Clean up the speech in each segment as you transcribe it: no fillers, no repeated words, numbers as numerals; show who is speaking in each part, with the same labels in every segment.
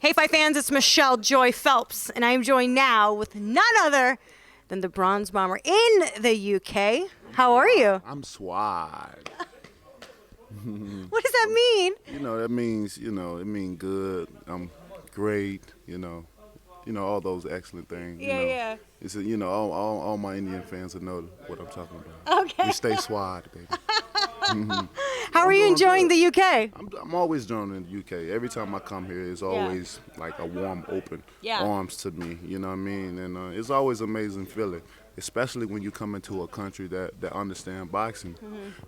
Speaker 1: Hey, Fight fans, it's Michelle Joy Phelps, and I am joined now with none other than the Bronze Bomber in the UK. How are you?
Speaker 2: I'm swag.
Speaker 1: What does that mean?
Speaker 2: That means, it means good. I'm great, all those excellent things.
Speaker 1: Yeah.
Speaker 2: It's, all my Indian fans will know what I'm talking about.
Speaker 1: Okay.
Speaker 2: We stay swag, baby.
Speaker 1: How are you
Speaker 2: doing
Speaker 1: enjoying
Speaker 2: good.
Speaker 1: the UK?
Speaker 2: I'm always drawn in the UK. Every time I come here, it's always like a warm, open arms to me. You know what I mean? And it's always an amazing feeling, especially when you come into a country that understand boxing.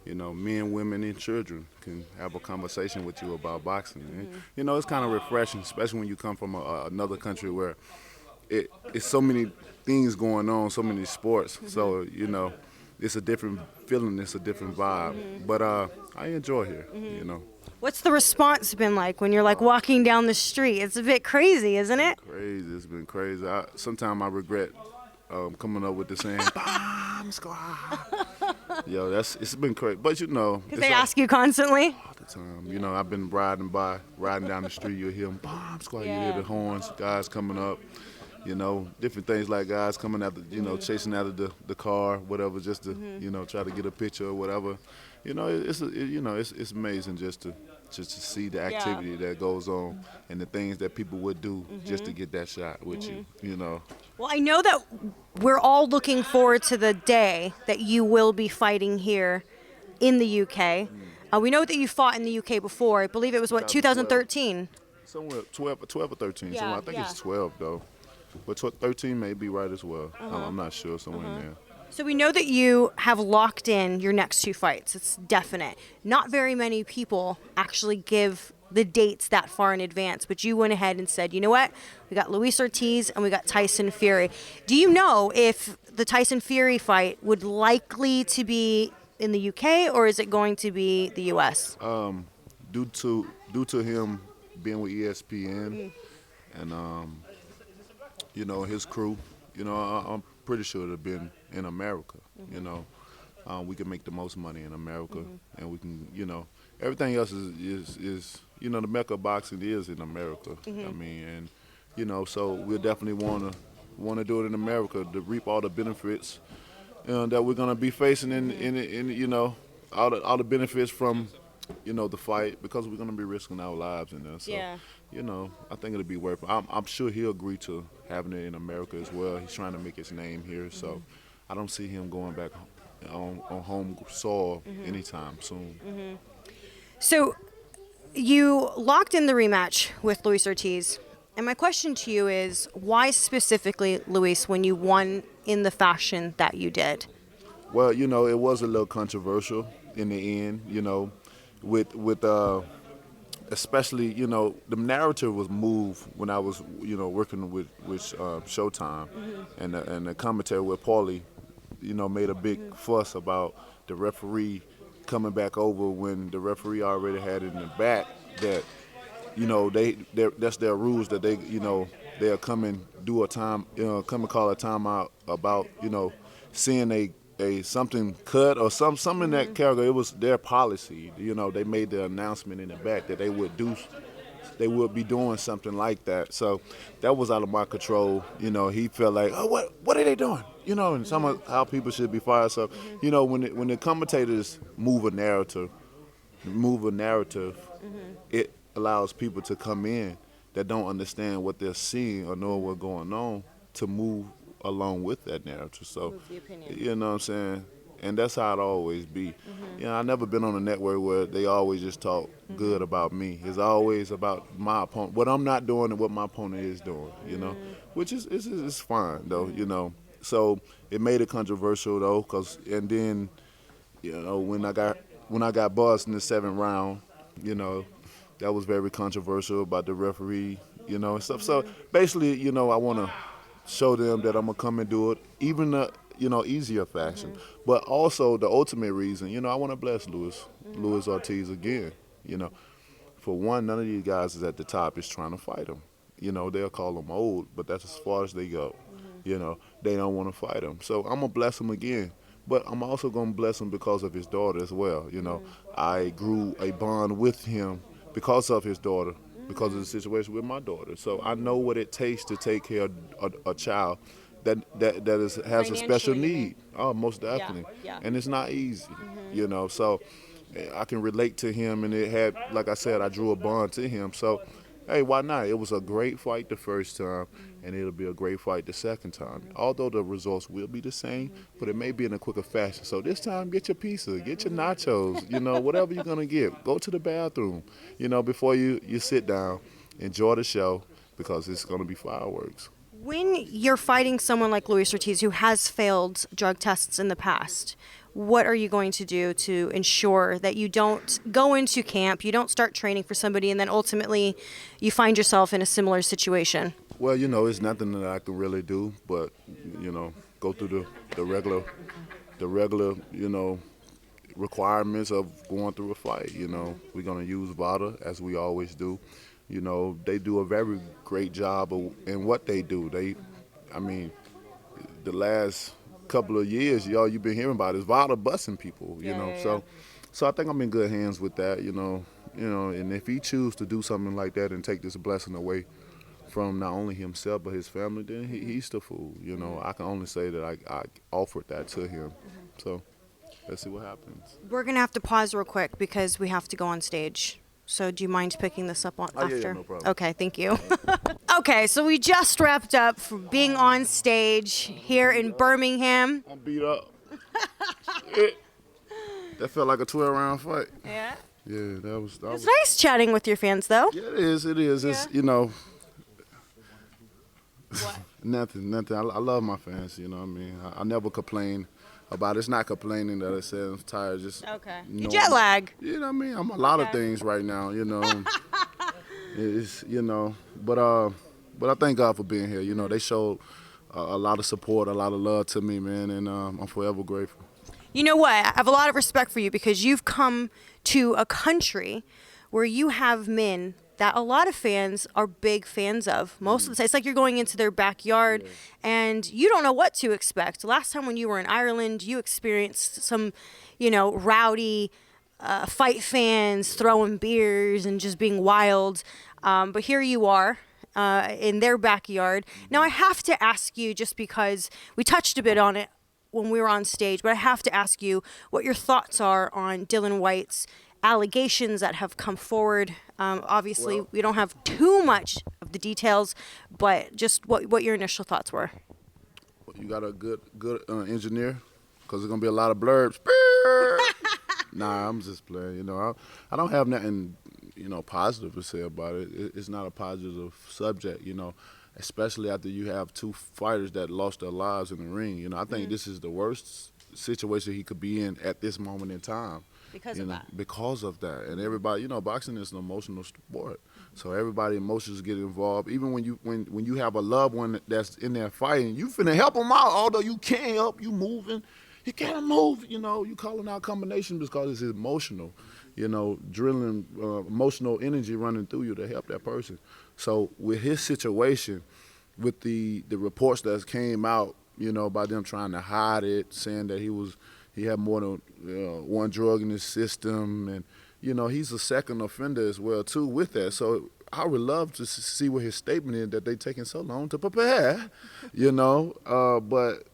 Speaker 2: Men, women, and children can have a conversation with you about boxing. And, it's kind of refreshing, especially when you come from another country where it's so many things going on, so many sports. So, it's a different feeling, it's a different vibe. But I enjoy here,
Speaker 1: What's the response been like when you're like walking down the street? It's a bit crazy, isn't it?
Speaker 2: Crazy, it's been crazy. Sometimes I regret coming up with the saying, "Bomb squad." Yo, it's been crazy. But
Speaker 1: Because they ask you constantly.
Speaker 2: All the time. I've been riding down the street, you'll hear them, "Bomb squad." You hear the horns, guys coming up. Different things like guys coming after, chasing out of the car, whatever, just to, try to get a picture or whatever. It's amazing just to see the activity that goes on and the things that people would do just to get that shot with you.
Speaker 1: Well, I know that we're all looking forward to the day that you will be fighting here in the UK. We know that you fought in the UK before. I believe it was, 2013?
Speaker 2: Somewhere 12 or 13.
Speaker 1: Yeah,
Speaker 2: I think it's 12, though. But 13 may be right as well. I'm not sure, somewhere in there.
Speaker 1: So we know that you have locked in your next two fights. It's definite. Not very many people actually give the dates that far in advance, but you went ahead and said, you know what? We got Luis Ortiz and we got Tyson Fury. Do you know if the Tyson Fury fight would likely to be in the UK or is it going to be the US?
Speaker 2: Due to him being with ESPN and his crew, I'm pretty sure it'd have been in America. We can make the most money in America, and we can, everything else is the mecca of boxing is in America. I mean, and so we'll definitely want to do it in America to reap all the benefits that we're gonna be facing in all the benefits from the fight, because we're gonna be risking our lives in there. So, I think it'll be worth it. I'm sure he'll agree to having it in America as well. He's trying to make his name here, so I don't see him going back on home soil anytime soon.
Speaker 1: So you locked in the rematch with Luis Ortiz. And my question to you is, why specifically Luis when you won in the fashion that you did?
Speaker 2: Well, it was a little controversial in the end, with especially, the narrative was moved when I was, working with Showtime, and the commentary with Paulie, made a big fuss about the referee coming back over when the referee already had it in the back that, that's their rules that they'll come and do come and call a timeout about, seeing a something cut or something in that character. It was their policy. They made the announcement in the back that they would be doing something like that. So that was out of my control. He felt like, oh, what are they doing? And some of how people should be fired. So, when the commentators move a narrative, it allows people to come in that don't understand what they're seeing or know what's going on to move along with that narrative. So, you know what I'm saying? And that's how it always be. I never been on a network where they always just talk good about me. It's always about my opponent, what I'm not doing and what my opponent is doing, which is fine, though, So it made it controversial, though, and then, when I got buzzed in the 7th round, that was very controversial about the referee, and stuff. So basically, I want to show them that I'm going to come and do it, even easier fashion. But also the ultimate reason, I want to bless Luis Ortiz again. For one, none of these guys is at the top is trying to fight him. They'll call him old, but that's as far as they go. They don't want to fight him. So I'm going to bless him again. But I'm also going to bless him because of his daughter as well. I grew a bond with him because of his daughter, because of the situation with my daughter. So I know what it takes to take care of a child has a special
Speaker 1: Financially, you mean?
Speaker 2: need. Oh, most definitely.
Speaker 1: Yeah.
Speaker 2: And it's not easy, you know. So I can relate to him, and it had, like I said, I drew a bond to him. So, hey, why not? It was a great fight the first time, and it'll be a great fight the second time. Although the results will be the same, but it may be in a quicker fashion. So this time, get your pizza, get your nachos, you know, whatever you're gonna get. Go to the bathroom, you know, before you sit down. Enjoy the show because it's gonna be fireworks.
Speaker 1: When you're fighting someone like Luis Ortiz, who has failed drug tests in the past, what are you going to do to ensure that you don't go into camp, you don't start training for somebody, and then ultimately you find yourself in a similar situation?
Speaker 2: Well, you know, it's nothing that I can really do, but you know, go through the regular, you know, requirements of going through a fight. You know, we're gonna use VADA as we always do. You know, they do a very great job in what they do. I mean, the last couple of years, y'all, you've been hearing about is VADA busting people. You know, so I think I'm in good hands with that. You know, and if he chooses to do something like that and take this blessing away from not only himself but his family, then he's the fool. You know, I can only say that I offered that to him. So let's see what happens.
Speaker 1: We're going to have to pause real quick because we have to go on stage. So do you mind picking this up after?
Speaker 2: Yeah, no problem.
Speaker 1: Okay, thank you. Okay, so we just wrapped up from being on stage here in Birmingham.
Speaker 2: I'm beat up. Shit. That felt like a 12-round fight.
Speaker 1: Yeah.
Speaker 2: Yeah, that was.
Speaker 1: It's nice chatting with your fans, though.
Speaker 2: Yeah, it is. It is. It's, you know.
Speaker 1: What?
Speaker 2: Nothing. I love my fans. You know what I mean? I never complain about it. It's not complaining that I said I'm tired. Just
Speaker 1: Okay.
Speaker 2: knowing-
Speaker 1: You jet lag.
Speaker 2: You know what I mean? I'm a lot of things right now. You know. It's, you know, but I thank God for being here. You know, they showed a lot of support, a lot of love to me, man, and I'm forever grateful.
Speaker 1: You know what? I have a lot of respect for you because you've come to a country where you have men that a lot of fans are big fans of. Most of the time, it's like you're going into their backyard and you don't know what to expect. Last time when you were in Ireland, you experienced some, you know, rowdy fight fans throwing beers and just being wild. But here you are in their backyard. Now, I have to ask you, just because we touched a bit on it when we were on stage, but I have to ask you what your thoughts are on Dillian Whyte's allegations that have come forward. Obviously, we don't have too much of the details, but just what your initial thoughts were.
Speaker 2: You got a good engineer, because there's gonna be a lot of blurbs. Nah, I'm just playing. You know, I don't have nothing, you know, positive to say about it. It's not a positive subject, you know, especially after you have two fighters that lost their lives in the ring. You know, I think this is the worst situation he could be in at this moment in time.
Speaker 1: Because of that.
Speaker 2: Because of that. And everybody, you know, boxing is an emotional sport. So everybody emotions get involved. Even when you have a loved one that's in there fighting, you finna help them out, although you can't help, you moving. You can't move, you know, you calling out combinations because it's emotional, you know, drilling emotional energy running through you to help that person. So with his situation, with the reports that came out, you know, by them trying to hide it, saying that he had more than one drug in his system, and you know he's a second offender as well too with that. So I would love to see what his statement is that they taking so long to prepare, you know. But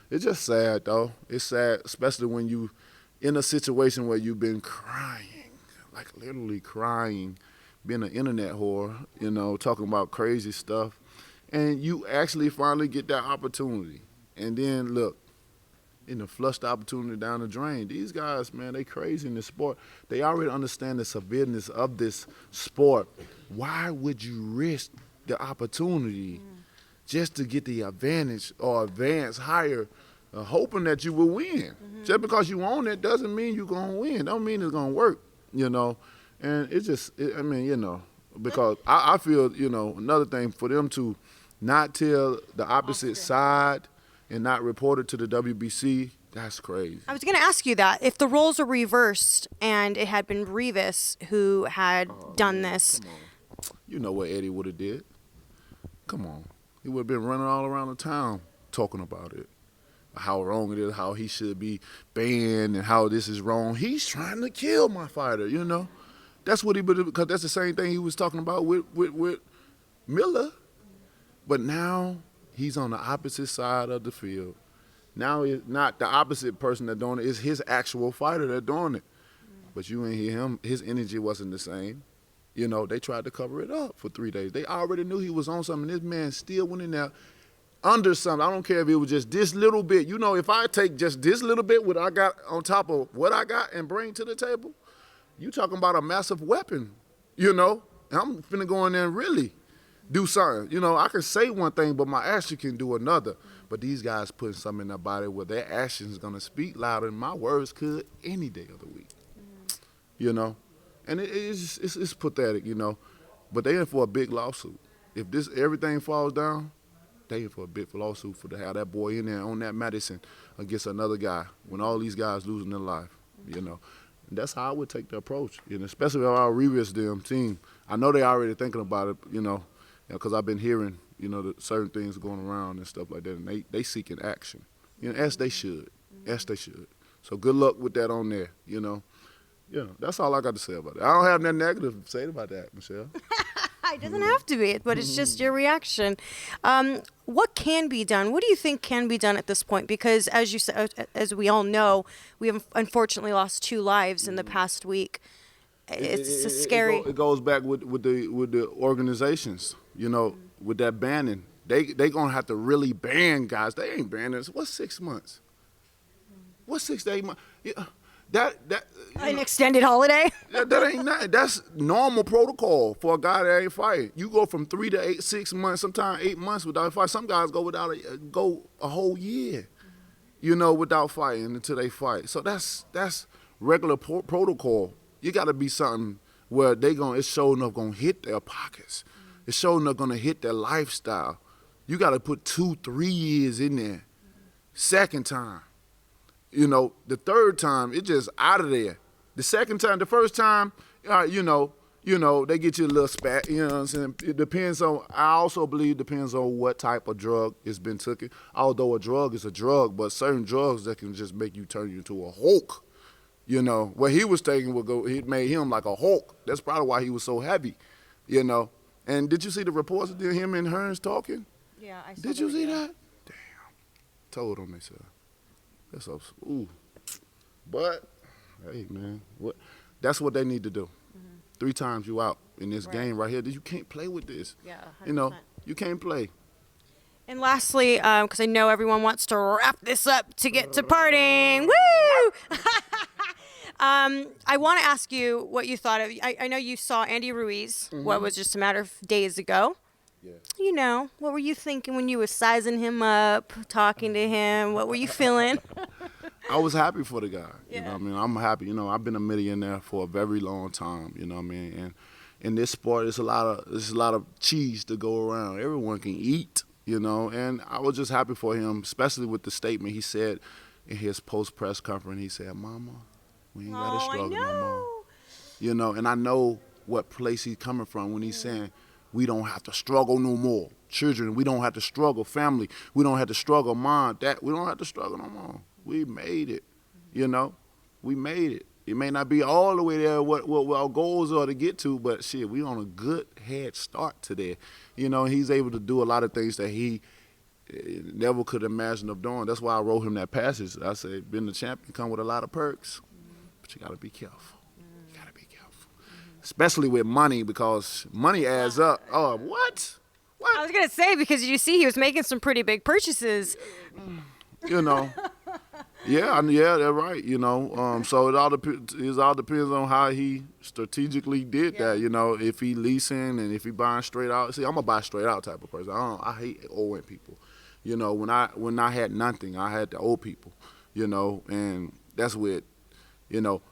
Speaker 2: it's just sad though. It's sad, especially when you in a situation where you've been crying, like literally crying, being an internet whore, you know, talking about crazy stuff, and you actually finally get that opportunity, and then look. You know, flush the opportunity down the drain. These guys, man, they crazy in this sport. They already understand the severeness of this sport. Why would you risk the opportunity just to get the advantage or advance higher, hoping that you will win? Just because you own it doesn't mean you're going to win. Don't mean it's going to work, you know. And I mean, you know, because I feel, you know, another thing for them to not tell the opposite side and not report it to the WBC, that's crazy.
Speaker 1: I was going to ask you that. If the roles are reversed and it had been Ruiz who had done this.
Speaker 2: Come on. You know what Eddie would have did. Come on. He would have been running all around the town talking about it. How wrong it is, how he should be banned, and how this is wrong. He's trying to kill my fighter, you know. That's what he, because that's the same thing he was talking about with Miller. But now he's on the opposite side of the field. Now it's not the opposite person that's doing it. It's his actual fighter that's doing it. But you ain't hear him. His energy wasn't the same. You know, they tried to cover it up for 3 days. They already knew he was on something. This man still went in there under something. I don't care if it was just this little bit. You know, if I take just this little bit, what I got on top of what I got and bring to the table, you talking about a massive weapon, you know? And I'm finna go in there and really do something. You know, I can say one thing, but my action can do another. But these guys putting something in their body where their actions is gonna speak louder than my words could any day of the week. You know? And it's pathetic, you know. But they in for a big lawsuit. If this everything falls down, they in for a big lawsuit for to have that boy in there on that medicine against another guy when all these guys losing their life, you know. And that's how I would take the approach, you know, especially with our Ruiz team. I know they already thinking about it, you know, because I've been hearing, you know, certain things going around and stuff like that, and they seeking action. You know, as they should. As they should. So good luck with that on there, you know. You know, that's all I got to say about it. I don't have nothing negative to say about that, Michelle.
Speaker 1: It doesn't have to be, but it's just your reaction. What can be done? What do you think can be done at this point? Because as you said, as we all know, we have unfortunately lost 2 lives in the past week. It's scary.
Speaker 2: It goes back with the organizations, you know, with that banning. They gonna have to really ban guys. They ain't banning us. What's 6 months? What's 6 to 8 months? Yeah. That
Speaker 1: an extended holiday?
Speaker 2: that ain't nothing. That's normal protocol for a guy that ain't fighting. You go from 3 to 6 months, sometimes 8 months without fighting. Some guys go go a whole year, you know, without fighting until they fight. So that's regular protocol. You got to be something where it's sure enough gonna hit their pockets. It's sure enough gonna hit their lifestyle. You got to put 2-3 years in there. Second time. You know, the third time, it's just out of there. The second time, the first time, you know, they get you a little spat, you know what I'm saying? It depends on, I also believe it depends on what type of drug has been taken. Although a drug is a drug, but certain drugs that can just make you turn you into a Hulk. You know, what he was taking it made him like a Hulk. That's probably why he was so heavy, you know. And did you see the reports of him and Hearns talking?
Speaker 1: Yeah, I saw.
Speaker 2: Did you see that? Damn. Told on themselves. That's so, ooh. But, hey, man, that's what they need to do. 3 times you out in this game right here. You can't play with this. Yeah, 100%. You know, you can't play.
Speaker 1: And lastly, because I know everyone wants to wrap this up to get to partying. Woo! I want to ask you what you thought of. I know you saw Andy Ruiz, what was just a matter of days ago.
Speaker 2: Yeah.
Speaker 1: You know, what were you thinking when you were sizing him up, talking to him? What were you feeling?
Speaker 2: I was happy for the guy.
Speaker 1: Yeah.
Speaker 2: You know what I mean? I'm happy. You know, I've been a millionaire for a very long time, you know what I mean? And in this sport, there's a lot of cheese to go around. Everyone can eat, you know, and I was just happy for him, especially with the statement he said in his post-press conference. He said, "Mama, we ain't got to struggle no more." You know, and I know what place he's coming from when he's saying, we don't have to struggle no more. Children, we don't have to struggle. Family, we don't have to struggle. Mom, Dad, we don't have to struggle no more. We made it, you know. We made it. It may not be all the way there what our goals are to get to, but shit, we on a good head start today. You know, he's able to do a lot of things that he never could imagine of doing. That's why I wrote him that passage. I said, being the champion come with a lot of perks, but you got to be careful. You got to be careful. Especially with money, because money adds up. Oh, what?
Speaker 1: I was going to say, because you see he was making some pretty big purchases.
Speaker 2: You know. Yeah, they're right, you know. So it all depends on how he strategically did that, you know, if he leasing and if he buying straight out. See, I'm a buy straight out type of person. I hate owing people. You know, when I had nothing, I had to owe people, you know, and that's with, you know,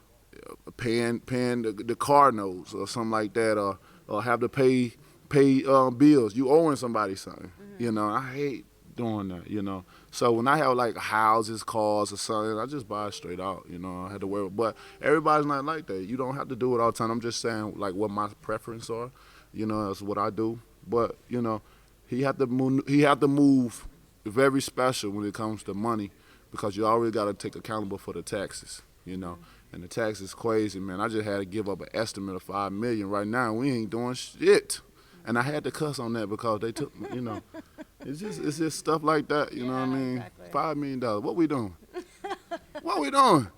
Speaker 2: paying the car notes or something like that, or have to pay bills. You owing somebody something, you know. I hate doing that, you know. So when I have like houses, cars, or something, I just buy it straight out, you know. I had to worry, but everybody's not like that. You don't have to do it all the time. I'm just saying like what my preference are, you know. That's what I do. But you know, he had to move very special when it comes to money, because you always got to take accountable for the taxes, you know. And the tax is crazy, man. I just had to give up an estimate of $5 million. Right now, we ain't doing shit. And I had to cuss on that because they took, you know, it's just stuff like that. You know what I mean?
Speaker 1: Exactly.
Speaker 2: $5 million. What we doing? What we doing?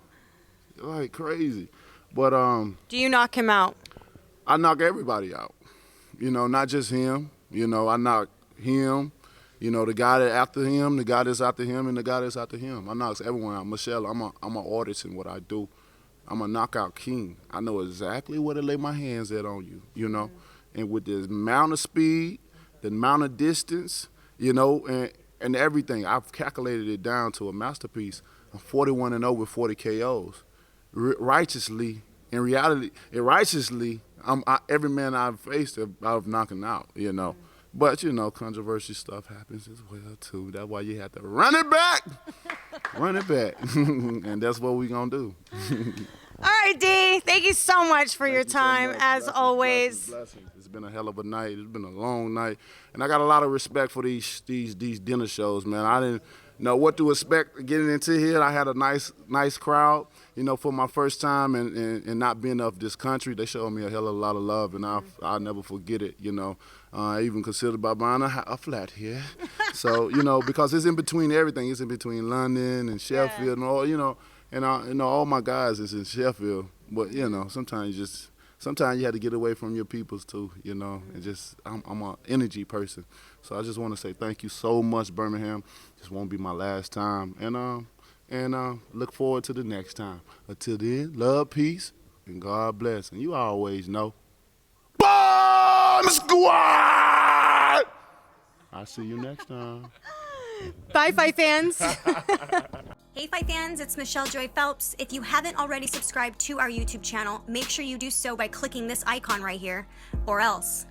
Speaker 2: Like crazy. But
Speaker 1: Do you knock him out?
Speaker 2: I knock everybody out. You know, not just him. You know, I knock him. You know, the guy that after him, the guy that's after him, and the guy that's after him. I knocks everyone out. Michelle, I'm an artist in what I do. I'm a knockout king. I know exactly where to lay my hands at on you, you know. And with the amount of speed, the amount of distance, you know, and everything, I've calculated it down to a masterpiece. I'm 41-0 with 40 KOs. Righteously, in reality, every man I've faced, I've knocking out, you know. But, you know, controversial stuff happens as well, too. That's why you have to run it back. Run it back. And that's what we're going to do.
Speaker 1: All right, D. Thank you so much for your time, as always.
Speaker 2: Blessings. It's been a hell of a night. It's been a long night. And I got a lot of respect for these dinner shows, man. I didn't know what to expect getting into here. I had a nice crowd, you know, for my first time and not being of this country. They showed me a hell of a lot of love, and I'll never forget it, you know. I even considered about buying a flat here. So, you know, because it's in between everything. It's in between London and Sheffield and all, you know. And all my guys is in Sheffield. But, you know, sometimes you have to get away from your peoples too, you know. And just, I'm an energy person. So I just want to say thank you so much, Birmingham. This won't be my last time. And look forward to the next time. Until then, love, peace, and God bless. And you always know, Bomb Squad! I'll see you next time.
Speaker 1: Bye, Fight fans.
Speaker 3: Hey Fight fans, it's Michelle Joy Phelps. If you haven't already subscribed to our YouTube channel, make sure you do so by clicking this icon right here, or else